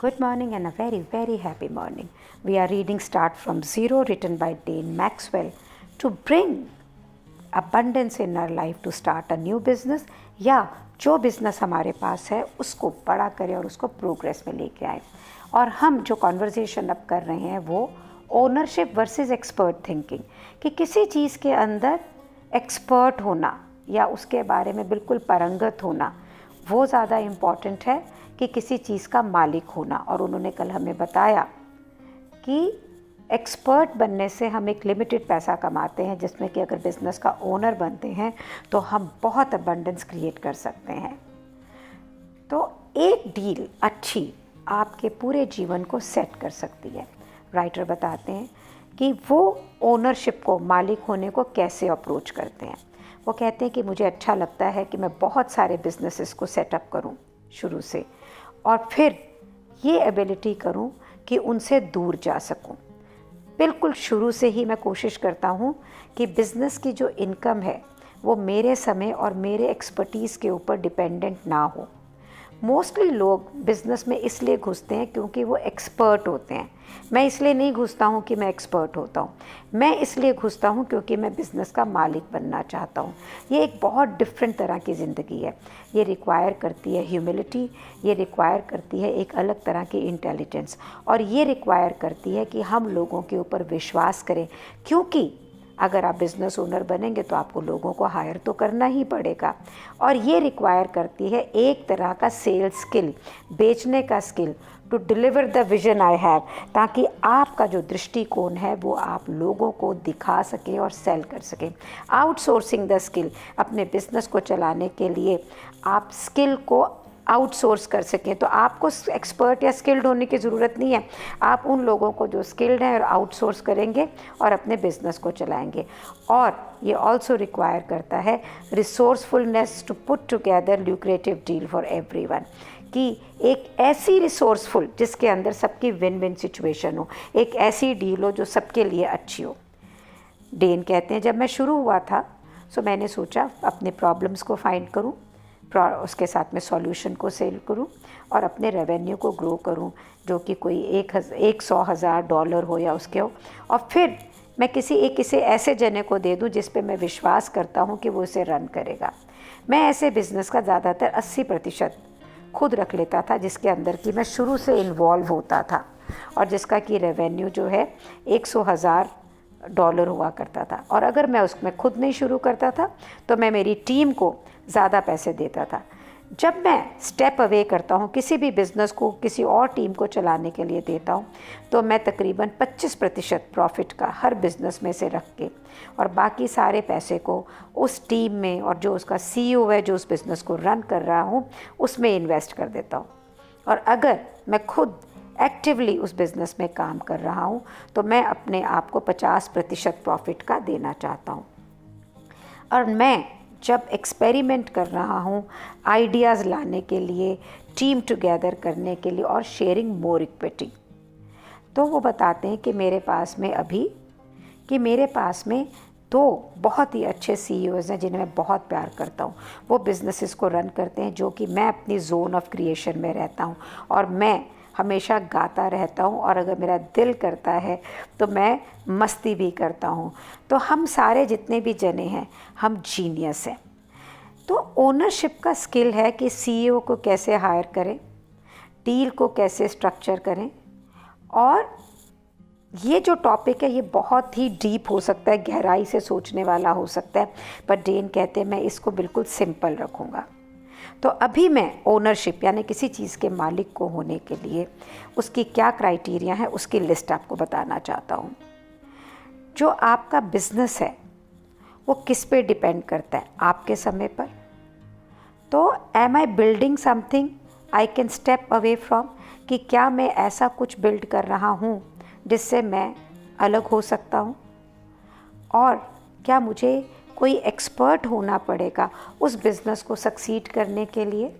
Good morning and a very, very happy morning. We are reading Start from Zero, written by Dane Maxwell, to bring abundance in our life to start a new business, या जो business हमारे पास है उसको बड़ा करें और उसको progress में लेके आए। और हम जो कॉन्वर्जेशन अब कर रहे हैं वो ओनरशिप वर्सेस एक्सपर्ट थिंकिंग, कि किसी चीज़ के अंदर एक्सपर्ट होना या उसके बारे में बिल्कुल पारंगत होना वो ज़्यादा इम्पॉर्टेंट है कि किसी चीज़ का मालिक होना। और उन्होंने कल हमें बताया कि एक्सपर्ट बनने से हम एक लिमिटेड पैसा कमाते हैं, जिसमें कि अगर बिज़नेस का ओनर बनते हैं तो हम बहुत अबंडेंस क्रिएट कर सकते हैं। तो एक डील अच्छी आपके पूरे जीवन को सेट कर सकती है। राइटर बताते हैं कि वो ओनरशिप को, मालिक होने को कैसे अप्रोच करते हैं। वो कहते हैं कि मुझे अच्छा लगता है कि मैं बहुत सारे बिजनेसेस को सेटअप करूं शुरू से, और फिर ये एबिलिटी करूं कि उनसे दूर जा सकूं। बिल्कुल शुरू से ही मैं कोशिश करता हूं कि बिज़नेस की जो इनकम है वो मेरे समय और मेरे एक्सपर्टीज़ के ऊपर डिपेंडेंट ना हो। मोस्टली लोग बिज़नेस में इसलिए घुसते हैं क्योंकि वो एक्सपर्ट होते हैं। मैं इसलिए नहीं घुसता हूँ कि मैं एक्सपर्ट होता हूँ, मैं इसलिए घुसता हूँ क्योंकि मैं बिज़नेस का मालिक बनना चाहता हूँ। ये एक बहुत डिफरेंट तरह की ज़िंदगी है। ये रिक्वायर करती है ह्यूमिलिटी, ये रिक्वायर करती है एक अलग तरह की इंटेलिजेंस, और ये रिक्वायर करती है कि हम लोगों के ऊपर विश्वास करें, क्योंकि अगर आप बिज़नेस ओनर बनेंगे तो आपको लोगों को हायर तो करना ही पड़ेगा। और ये रिक्वायर करती है एक तरह का सेल्स स्किल, बेचने का skill, to deliver the vision I have, ताकि आपका जो दृष्टिकोण है वो आप लोगों को दिखा सकें और सेल कर सकें। आउटसोर्सिंग द स्किल, अपने बिज़नेस को चलाने के लिए आप स्किल को आउटसोर्स कर सकें। तो आपको एक्सपर्ट या स्किल्ड होने की ज़रूरत नहीं है, आप उन लोगों को जो स्किल्ड हैं और आउटसोर्स करेंगे और अपने बिज़नेस को चलाएंगे। और ये ऑल्सो रिक्वायर करता है resourcefulness to put together lucrative deal for everyone, कि एक ऐसी रिसोर्सफुल जिसके अंदर सबकी विन विन सिचुएशन हो, एक ऐसी डील हो जो सबके लिए अच्छी हो। डेन कहते हैं जब मैं शुरू हुआ था तो मैंने सोचा अपने प्रॉब्लम्स को फाइंड करूं, उसके साथ में सॉल्यूशन को सेल करूं और अपने रेवेन्यू को ग्रो करूं, जो कि कोई 100,000 डॉलर हो या उसके हो, और फिर मैं इसे ऐसे जने को दे दूं जिस पे मैं विश्वास करता हूं कि वो इसे रन करेगा। मैं ऐसे बिज़नेस का ज़्यादातर 80% खुद रख लेता था, जिसके अंदर कि मैं शुरू से इन्वॉल्व होता था और जिसका कि रेवेन्यू जो है 100,000 डॉलर हुआ करता था। और अगर मैं उसमें खुद नहीं शुरू करता था तो मैं मेरी टीम को ज़्यादा पैसे देता था। जब मैं स्टेप अवे करता हूँ, किसी भी बिज़नेस को किसी और टीम को चलाने के लिए देता हूँ, तो मैं तकरीबन 25% प्रॉफिट का हर बिज़नेस में से रख के और बाकी सारे पैसे को उस टीम में, और जो उसका CEO है जो उस बिज़नेस को रन कर रहा हूँ, उसमें इन्वेस्ट कर देता हूँ। और अगर मैं खुद एक्टिवली उस बिज़नेस में काम कर रहा हूँ तो मैं अपने आप को 50% प्रॉफिट का देना चाहता हूँ। और मैं जब एक्सपेरिमेंट कर रहा हूँ आइडियाज़ लाने के लिए, टीम टुगेदर करने के लिए और शेयरिंग मोर इक्विटी, तो वो बताते हैं कि मेरे पास में 2 बहुत ही अच्छे CEOs हैं जिन्हें मैं बहुत प्यार करता हूँ। वो बिज़नेसेस को रन करते हैं जो कि मैं अपनी जोन ऑफ क्रिएशन में रहता हूँ, और मैं हमेशा गाता रहता हूँ, और अगर मेरा दिल करता है तो मैं मस्ती भी करता हूँ। तो हम सारे जितने भी जने हैं हम जीनियस हैं। तो ओनरशिप का स्किल है कि CEO को कैसे हायर करें, डील को कैसे स्ट्रक्चर करें। और ये जो टॉपिक है ये बहुत ही डीप हो सकता है, गहराई से सोचने वाला हो सकता है, पर डेन कहते हैं मैं इसको बिल्कुल सिंपल रखूँगा। तो अभी मैं ओनरशिप यानी किसी चीज़ के मालिक को होने के लिए उसकी क्या क्राइटेरिया है उसकी लिस्ट आपको बताना चाहता हूँ। जो आपका बिज़नेस है वो किस पे डिपेंड करता है, आपके समय पर। तो am I building something I can step away from, कि क्या मैं ऐसा कुछ बिल्ड कर रहा हूँ जिससे मैं अलग हो सकता हूँ, और क्या मुझे कोई एक्सपर्ट होना पड़ेगा उस बिज़नेस को सक्सीड करने के लिए।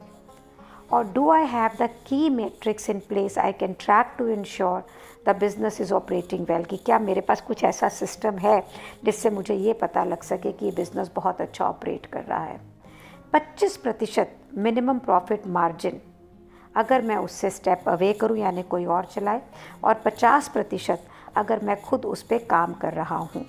और do I have the key matrix in place I can track to ensure the business is operating well, कि क्या मेरे पास कुछ ऐसा सिस्टम है जिससे मुझे ये पता लग सके कि ये बिज़नेस बहुत अच्छा ऑपरेट कर रहा है। 25% मिनिमम प्रॉफिट मार्जिन अगर मैं उससे स्टेप अवे करूं यानी कोई और चलाए, और 50% अगर मैं खुद उस पर काम कर रहा हूं।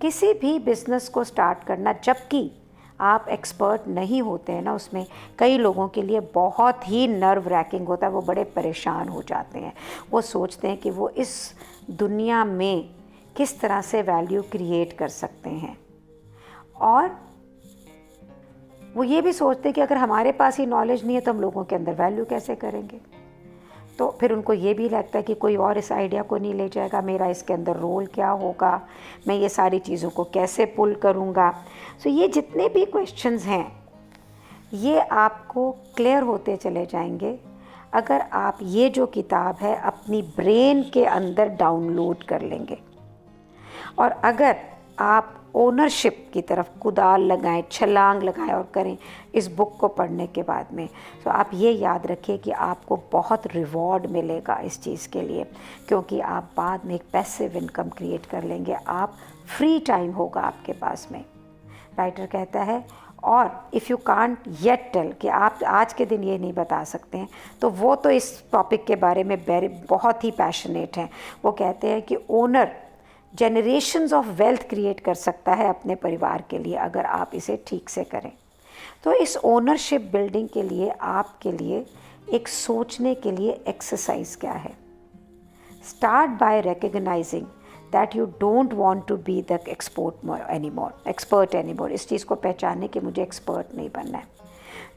किसी भी बिज़नेस को स्टार्ट करना, जबकि आप एक्सपर्ट नहीं होते हैं ना, उसमें कई लोगों के लिए बहुत ही नर्व रैकिंग होता है। वो बड़े परेशान हो जाते हैं। वो सोचते हैं कि वो इस दुनिया में किस तरह से वैल्यू क्रिएट कर सकते हैं, और वो ये भी सोचते हैं कि अगर हमारे पास ही नॉलेज नहीं है तो हम लोगों के अंदर वैल्यू कैसे करेंगे। तो फिर उनको ये भी लगता है कि कोई और इस आइडिया को नहीं ले जाएगा, मेरा इसके अंदर रोल क्या होगा, मैं ये सारी चीज़ों को कैसे पुल करूँगा। सो ये जितने भी क्वेश्चंस हैं ये आपको क्लियर होते चले जाएंगे अगर आप ये जो किताब है अपनी ब्रेन के अंदर डाउनलोड कर लेंगे। और अगर आप ओनरशिप की तरफ कुदाल लगाएं, छलांग लगाएं और करें इस बुक को पढ़ने के बाद में, तो आप ये याद रखिए कि आपको बहुत रिवॉर्ड मिलेगा इस चीज़ के लिए, क्योंकि आप बाद में एक पैसिव इनकम क्रिएट कर लेंगे। आप फ्री टाइम होगा आपके पास में। राइटर कहता है, और if you can't yet tell, कि आप आज के दिन ये नहीं बता सकते हैं, तो वो तो इस टॉपिक के बारे में बहुत ही पैशनेट हैं। वो कहते हैं कि owner generations of wealth create कर सकता है अपने परिवार के लिए अगर आप इसे ठीक से करें। तो इस ओनरशिप बिल्डिंग के लिए आपके लिए एक सोचने के लिए एक्सरसाइज क्या है। Start by recognising that you don't want to be the expert anymore. इस चीज़ को पहचाने कि मुझे एक्सपर्ट नहीं बनना है।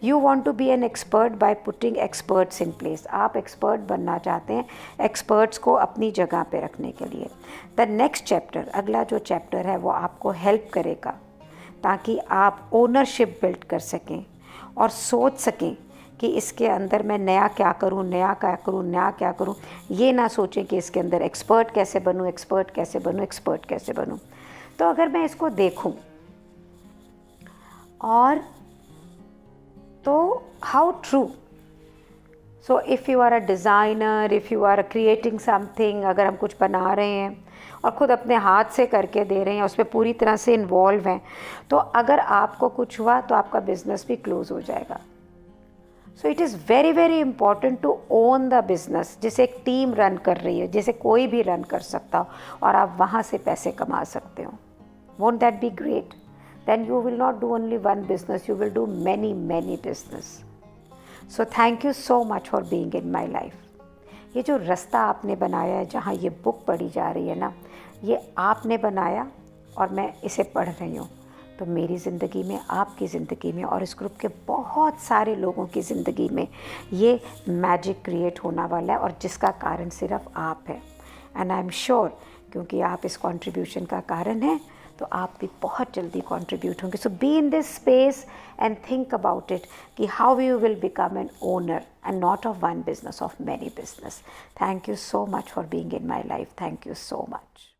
You want to be an expert by putting experts in place. आप एक्सपर्ट बनना चाहते हैं एक्सपर्ट्स को अपनी जगह पे रखने के लिए। द नेक्स्ट चैप्टर, अगला जो चैप्टर है वो आपको हेल्प करेगा ताकि आप ओनरशिप बिल्ड कर सकें और सोच सकें कि इसके अंदर मैं नया क्या करूं, नया क्या करूं, नया क्या करूं। ये ना सोचें कि इसके अंदर एक्सपर्ट कैसे बनूं, एक्सपर्ट कैसे बनूं, एक्सपर्ट कैसे बनूं। तो अगर मैं इसको देखूं और तो how true. So if you are a designer, if you are creating something, अगर हम कुछ बना रहे हैं और ख़ुद अपने हाथ से करके दे रहे हैं, उसमें पूरी तरह से इन्वॉल्व हैं, तो अगर आपको कुछ हुआ तो आपका बिज़नेस भी क्लोज़ हो जाएगा। So it is very very important to own the business, जिसे एक टीम रन कर रही है, जिसे कोई भी रन कर सकता हो, और आप वहाँ से पैसे कमा सकते हो। Won't that be great? Then you will not do only one business, you will do many business. So thank you so much for being in my life. ये जो रास्ता आपने बनाया है जहाँ ये बुक पढ़ी जा रही है ना, ये आपने बनाया और मैं इसे पढ़ रही हूँ। तो मेरी ज़िंदगी में, आपकी ज़िंदगी में और इस ग्रुप के बहुत सारे लोगों की ज़िंदगी में ये मैजिक क्रिएट होने वाला है, और जिसका कारण सिर्फ आप है। एंड आई एम श्योर, क्योंकि आप इस कंट्रीब्यूशन का कारण हैं, तो आप भी बहुत जल्दी कंट्रीब्यूट होंगे। So be in this space and think about it कि how you will become an owner and not of one business, of many business. Thank you so much for being in my life. Thank you so much.